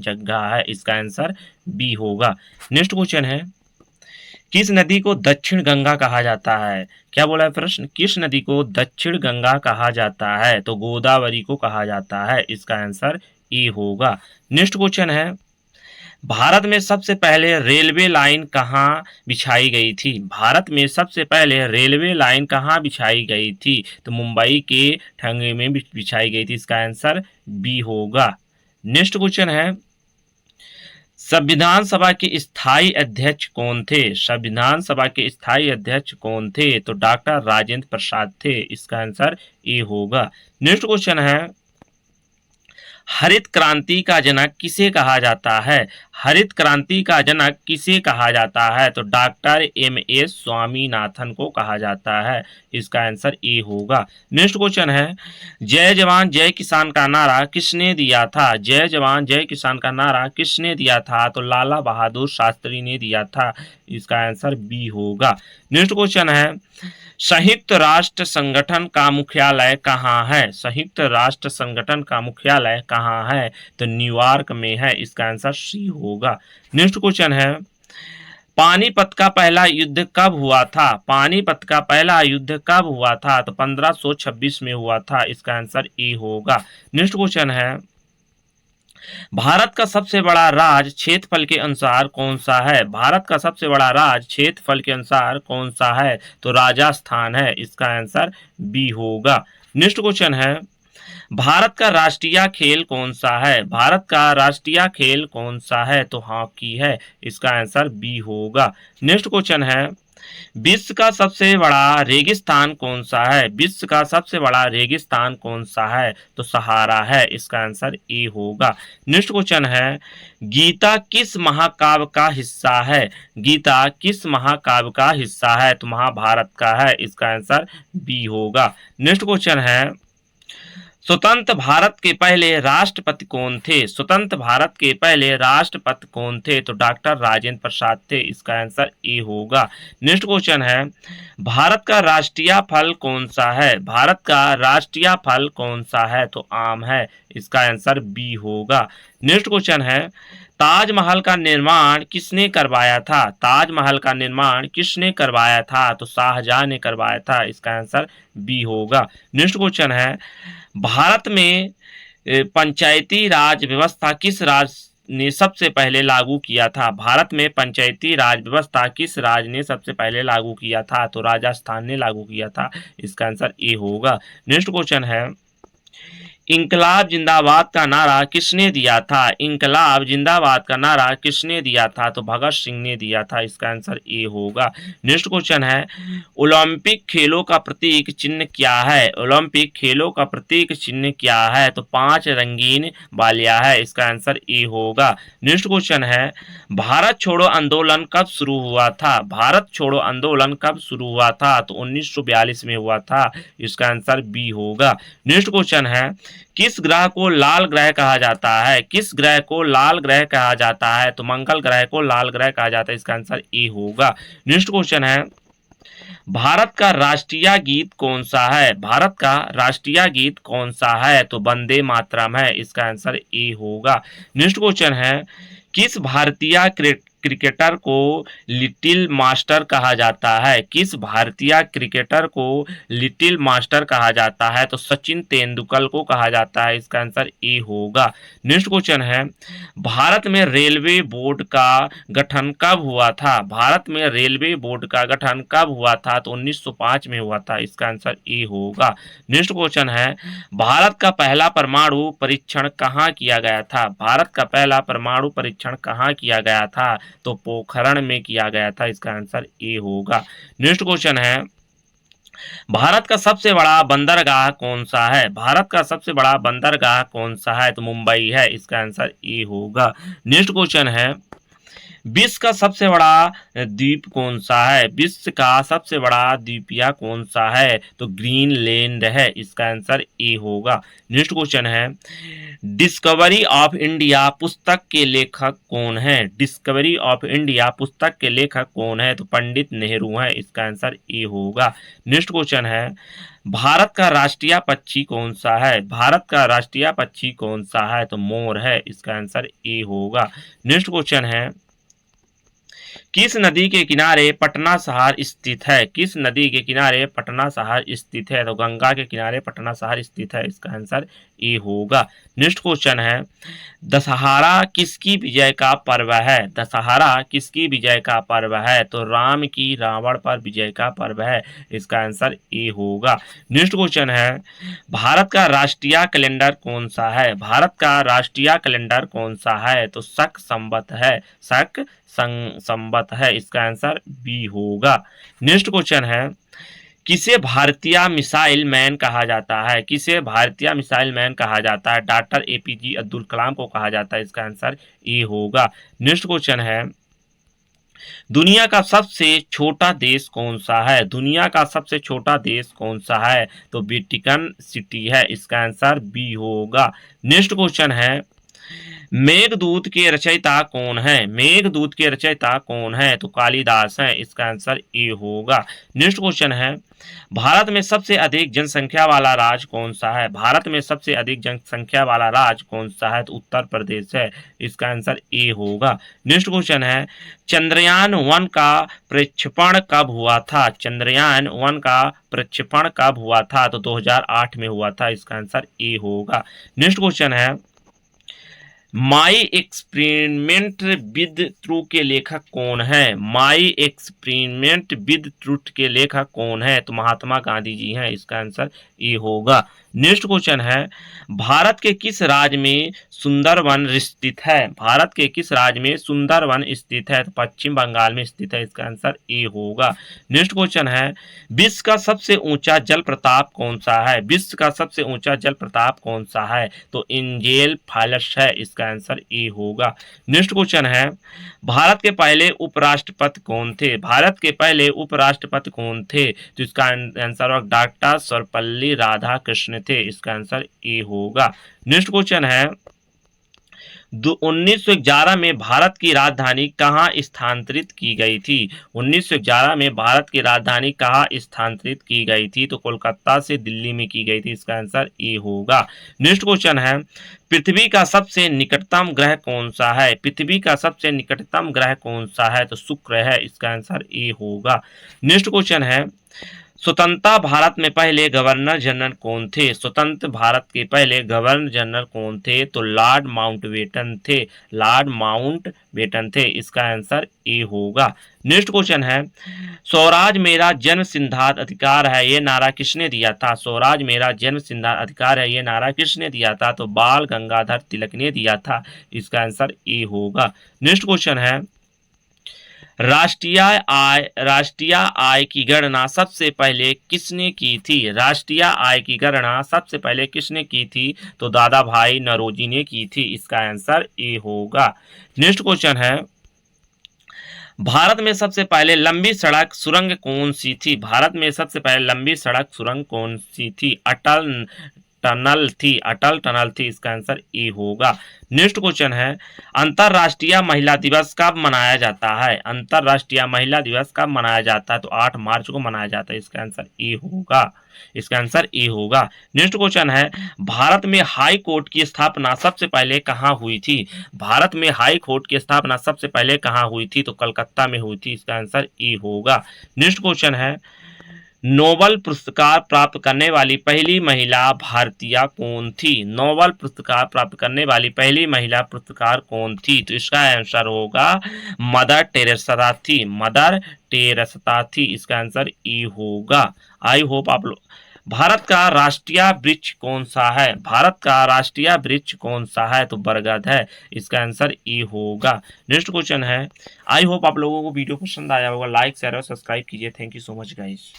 जगह है, इसका आंसर बी होगा। नेक्स्ट क्वेश्चन है, किस नदी को दक्षिण गंगा कहा जाता है? क्या बोला है प्रश्न, किस नदी को दक्षिण गंगा कहा जाता है? तो गोदावरी को कहा जाता है, इसका आंसर ए होगा। नेक्स्ट क्वेश्चन है, भारत में सबसे पहले रेलवे लाइन कहाँ बिछाई गई थी? भारत में सबसे पहले रेलवे लाइन कहाँ बिछाई गई थी? तो मुंबई के ठंगे में बिछाई गई थी, इसका आंसर बी होगा। नेक्स्ट क्वेश्चन है, संविधान सभा के स्थायी अध्यक्ष कौन थे? संविधान सभा के स्थायी अध्यक्ष कौन थे? तो डॉक्टर राजेंद्र प्रसाद थे, इसका आंसर ए होगा। नेक्स्ट क्वेश्चन है, हरित क्रांति का जनक किसे कहा जाता है? हरित क्रांति का जनक किसे कहा जाता है? तो डॉक्टर एम.एस. स्वामीनाथन को कहा जाता है, इसका आंसर ए होगा। नेक्स्ट क्वेश्चन है, जय जवान जय किसान का नारा किसने दिया था? जय जवान जय किसान का नारा किसने दिया था? तो लाला बहादुर शास्त्री ने दिया था, इसका आंसर बी होगा। नेक्स्ट क्वेश्चन है, संयुक्त राष्ट्र संगठन का मुख्यालय कहाँ है? संयुक्त राष्ट्र संगठन का मुख्यालय कहाँ है? तो न्यूयॉर्क में है, इसका आंसर सी होगा। नेक्स्ट क्वेश्चन है, पानीपत का पहला युद्ध कब हुआ था? पानीपत का पहला युद्ध कब हुआ था? तो 1526 में हुआ था, इसका आंसर ए होगा। नेक्स्ट क्वेश्चन है, भारत का सबसे बड़ा राज्य क्षेत्रफल के अनुसार कौन सा है? भारत का सबसे बड़ा राज्य क्षेत्रफल के अनुसार कौन सा है? तो राजस्थान है, इसका आंसर बी होगा। नेक्स्ट क्वेश्चन है, भारत का राष्ट्रीय खेल कौन सा है? भारत का राष्ट्रीय खेल कौन सा है? तो हॉकी है, इसका आंसर बी होगा। नेक्स्ट क्वेश्चन है, विश्व का सबसे बड़ा रेगिस्तान कौन सा है? विश्व का सबसे बड़ा रेगिस्तान कौन सा है? तो सहारा है, इसका आंसर ए होगा। नेक्स्ट क्वेश्चन है, गीता किस महाकाव्य का हिस्सा है? गीता किस महाकाव्य का हिस्सा है? तो महाभारत का है, इसका आंसर बी होगा। नेक्स्ट क्वेश्चन है, स्वतंत्र भारत के पहले राष्ट्रपति कौन थे? स्वतंत्र भारत के पहले राष्ट्रपति कौन थे? तो डॉक्टर राजेंद्र प्रसाद थे, इसका आंसर ए होगा। नेक्स्ट क्वेश्चन है, भारत का राष्ट्रीय फल कौन सा है? भारत का राष्ट्रीय फल कौन सा है? तो आम है, इसका आंसर बी होगा। नेक्स्ट क्वेश्चन है, ताजमहल का निर्माण किसने करवाया था? ताजमहल का निर्माण किसने करवाया था? तो शाहजहां ने करवाया था, इसका आंसर बी होगा। नेक्स्ट क्वेश्चन है, भारत में पंचायती राज व्यवस्था किस राज्य ने सबसे पहले लागू किया था? भारत में पंचायती राज व्यवस्था किस राज्य ने सबसे पहले लागू किया था? तो राजस्थान ने लागू किया था, इसका आंसर ए होगा। नेक्स्ट क्वेश्चन है, इंकलाब जिंदाबाद का नारा किसने दिया था? इंकलाब जिंदाबाद का नारा किसने दिया था? तो भगत सिंह ने दिया था, इसका आंसर ए होगा। नेक्स्ट क्वेश्चन है, ओलंपिक खेलों का प्रतीक चिन्ह क्या है? ओलंपिक खेलों का प्रतीक चिन्ह क्या है? तो 5 रंगीन बालियां है, इसका आंसर ए होगा। नेक्स्ट क्वेश्चन है, भारत छोड़ो आंदोलन कब शुरू हुआ था? भारत छोड़ो आंदोलन कब शुरू हुआ था? तो 1942 में हुआ था, इसका आंसर बी होगा। नेक्स्ट क्वेश्चन है, किस ग्रह को लाल ग्रह कहा जाता है? किस ग्रह को लाल ग्रह कहा जाता है? तो मंगल ग्रह को लाल ग्रह कहा जाता है, इसका आंसर ए होगा। नेक्स्ट क्वेश्चन है, भारत का राष्ट्रीय गीत कौन सा है? भारत का राष्ट्रीय गीत कौन सा है? तो वंदे मातरम है, इसका आंसर ए होगा। नेक्स्ट क्वेश्चन है, किस भारतीय क्रिकेटर को लिटिल मास्टर कहा जाता है? किस भारतीय क्रिकेटर को लिटिल मास्टर कहा जाता है? तो सचिन तेंदुलकर को कहा जाता है, इसका आंसर ए होगा। नेक्स्ट क्वेश्चन है, भारत में रेलवे बोर्ड का गठन कब हुआ था? भारत में रेलवे बोर्ड का गठन कब हुआ था? तो 1905 में हुआ था, इसका आंसर ए होगा। नेक्स्ट क्वेश्चन है, भारत का पहला परमाणु परीक्षण कहाँ किया गया था? भारत का पहला परमाणु परीक्षण कहाँ किया गया था? तो पोखरण में किया गया था, इसका आंसर ए होगा। नेक्स्ट क्वेश्चन है, भारत का सबसे बड़ा बंदरगाह कौन सा है? भारत का सबसे बड़ा बंदरगाह कौन सा है? तो मुंबई है, इसका आंसर ए होगा। नेक्स्ट क्वेश्चन है, विश्व का सबसे बड़ा द्वीप कौन सा है? विश्व का सबसे बड़ा द्वीपिया कौन सा है? तो ग्रीनलैंड है। इसका आंसर ए होगा। नेक्स्ट क्वेश्चन है, डिस्कवरी ऑफ इंडिया पुस्तक के लेखक कौन है? डिस्कवरी ऑफ इंडिया पुस्तक के लेखक कौन है? तो पंडित नेहरू है। इसका आंसर ए होगा। नेक्स्ट क्वेश्चन है, भारत का राष्ट्रीय पक्षी कौन सा है? भारत का राष्ट्रीय पक्षी कौन सा है? तो मोर है। इसका आंसर ए होगा। नेक्स्ट क्वेश्चन है, किस नदी के किनारे पटना शहर स्थित है? किस नदी के किनारे पटना शहर स्थित है? तो गंगा के किनारे पटना शहर स्थित है। इसका आंसर ए होगा। नेक्स्ट क्वेश्चन है, दशहरा किसकी विजय का पर्व है? दशहरा किसकी विजय का पर्व है? तो राम की रावण पर विजय का पर्व है। इसका आंसर ए होगा। नेक्स्ट क्वेश्चन है, भारत का राष्ट्रीय कैलेंडर कौन सा है? भारत का राष्ट्रीय कैलेंडर कौन सा है? तो शक संवत है। शक संवत है। इसका आंसर बी होगा। नेक्स्ट क्वेश्चन है, किसे भारतीय मिसाइल मैन कहा जाता है? किसे भारतीय मिसाइल मैन कहा जाता है? डॉक्टर एपीजे अब्दुल कलाम को कहा जाता है। इसका आंसर ए होगा। नेक्स्ट क्वेश्चन है, दुनिया का सबसे छोटा देश कौन सा है? दुनिया का सबसे छोटा देश कौन सा है? तो वेटिकन सिटी है। इसका आंसर बी होगा। नेक्स्ट क्वेश्चन है, मेघदूत के रचयिता कौन है? मेघदूत के रचयिता कौन है? तो कालिदास है। इसका आंसर ए होगा। नेक्स्ट क्वेश्चन है, भारत में सबसे अधिक जनसंख्या वाला राज्य कौन सा है? भारत में सबसे अधिक जनसंख्या वाला राज्य कौन सा है? तो उत्तर प्रदेश है। इसका आंसर ए होगा। नेक्स्ट क्वेश्चन है, चंद्रयान-1 का प्रक्षेपण कब हुआ था? चंद्रयान-1 का प्रक्षेपण कब हुआ था? तो 2008 में हुआ था। इसका आंसर ए होगा। नेक्स्ट क्वेश्चन है, माई एक्सपेरिमेंट विद ट्रू के लेखक कौन है? माई एक्सपेरिमेंट विद ट्रूथ के लेखक कौन है? तो महात्मा गांधी जी हैं। इसका आंसर ए होगा। नेक्स्ट क्वेश्चन है, भारत के किस राज्य में सुंदरवन स्थित है? भारत के किस राज्य में सुंदरवन स्थित है? तो पश्चिम बंगाल में स्थित है। इसका आंसर ए होगा। नेक्स्ट क्वेश्चन है, विश्व का सबसे ऊंचा जल प्रताप कौन सा है? विश्व का सबसे ऊंचा जल प्रताप कौन सा है? तो एंजेल फॉल्स है। इसका आंसर ए होगा। नेक्स्ट क्वेश्चन है, भारत के पहले उपराष्ट्रपति कौन थे? भारत के पहले उपराष्ट्रपति कौन थे? तो इसका आंसर होगा डॉक्टर सर्वपल्ली राधाकृष्ण थे। इसका आंसर ए होगा। नेक्स्ट क्वेश्चन है, 1911 में भारत की राजधानी कहाँ स्थानांतरित की गई थी? 1911 में भारत की राजधानी कहाँ स्थानांतरित की गई थी? तो कोलकाता से दिल्ली में की गई थी। इसका आंसर ए होगा। नेक्स्ट क्वेश्चन है, पृथ्वी का सबसे निकटतम ग्रह कौन सा है? पृथ्वी का सबसे निकटतम ग्रह कौन सा है? तो शुक्र है। इसका आंसर ए होगा। नेक्स्ट क्वेश्चन है, स्वतंत्रता भारत में पहले गवर्नर जनरल कौन थे? स्वतंत्र भारत के पहले गवर्नर जनरल कौन थे? तो लॉर्ड माउंटबेटन थे। लॉर्ड माउंटबेटन थे। इसका आंसर ए होगा। नेक्स्ट क्वेश्चन है, स्वराज मेरा जन्म सिद्धांत अधिकार है, ये नारा किसने दिया था? स्वराज मेरा जन्म सिद्धांत अधिकार है, ये नारा किसने दिया था? तो बाल गंगाधर तिलक ने दिया था। इसका आंसर ए होगा। नेक्स्ट क्वेश्चन है, राष्ट्रीय आय की गणना सबसे पहले किसने की थी? राष्ट्रीय आय की गणना सबसे पहले किसने की थी? तो दादा भाई नौरोजी ने की थी। इसका आंसर ए होगा। नेक्स्ट क्वेश्चन है, भारत में सबसे पहले लंबी सड़क सुरंग कौन सी थी? भारत में सबसे पहले लंबी सड़क सुरंग कौन सी थी? अटल टनल थी। इसका आंसर ए होगा। नेक्स्ट क्वेश्चन है, अंतरराष्ट्रीय महिला दिवस कब मनाया जाता है? अंतरराष्ट्रीय महिला दिवस कब मनाया जाता है? तो 8 मार्च को मनाया जाता है। इसका आंसर ए होगा। इसका आंसर ए होगा। नेक्स्ट क्वेश्चन है, भारत में हाई कोर्ट की स्थापना सबसे पहले कहाँ हुई थी? भारत में हाई कोर्ट की स्थापना सबसे पहले कहाँ हुई थी? तो कलकत्ता में हुई थी। इसका आंसर ए होगा। नेक्स्ट क्वेश्चन है, नोबेल पुरस्कार प्राप्त करने वाली पहली महिला भारतीय कौन थी? नोबेल पुरस्कार प्राप्त करने वाली पहली महिला पुरस्कार कौन थी? तो इसका आंसर होगा मदर टेरेसा थी। मदर टेरेसा थी। इसका आंसर ए होगा। आई होप आप लोग। भारत का राष्ट्रीय वृक्ष कौन सा है? भारत का राष्ट्रीय वृक्ष कौन सा है? तो बरगद है। इसका आंसर ए होगा। नेक्स्ट क्वेश्चन है, आई होप आप लोगों को वीडियो पसंद आया होगा। लाइक शेयर और सब्सक्राइब कीजिए। Thank you so much guys.